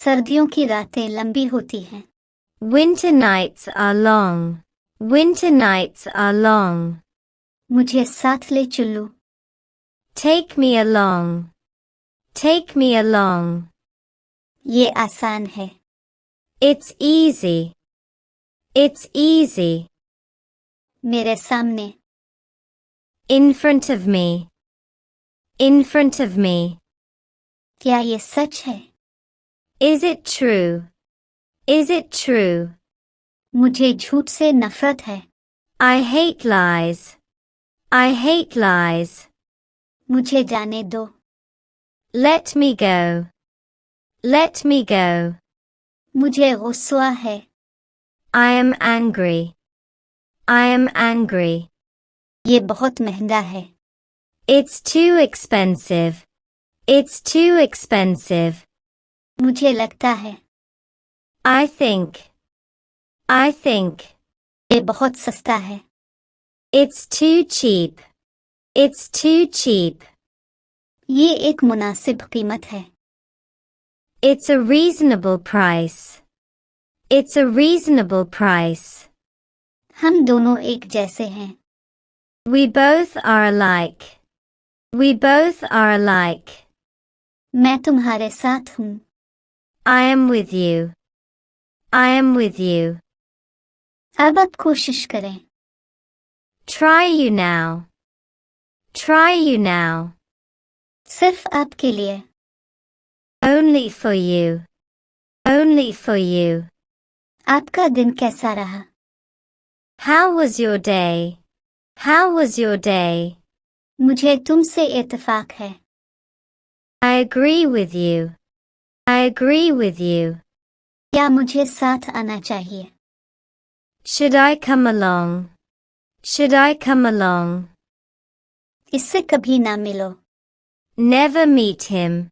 सर्दियों की रातें लंबी होती हैं। Winter nights are long. Winter nights are long. मुझे साथ ले चलो। Take me along. Take me along. ये आसान है। It's easy. It's easy. मेरे सामने। In front of me. In front of me. क्या ये सच है? Is it true? Is it true? मुझे झूठ से नफरत है। I hate lies. I hate lies. मुझे जाने दो। Let me go. Let me go. मुझे गुस्सा है। I am angry. I am angry. ये बहुत महंगा है। It's too expensive. It's too expensive. मुझे लगता है। I think. I think. ये बहुत सस्ता है। It's too cheap. It's too cheap. ये एक मुनासिब कीमत है। It's a reasonable price. It's a reasonable price. हम दोनों एक जैसे हैं। We both are alike. We both are alike. मैं तुम्हारे साथ हूँ। I am with you. I am with you. अब आप कोशिश करें। Try you now. Try you now. सिर्फ आपके लिए। Only for you. Only for you. आपका दिन कैसा रहा? How was your day? How was your day? मुझे तुमसे इत्तेफाक है। I agree with you. I agree with you. क्या मुझे साथ आना चाहिए? Should I come along? Should I come along? इससे कभी ना मिलो। Never meet him.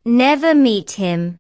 Never meet him.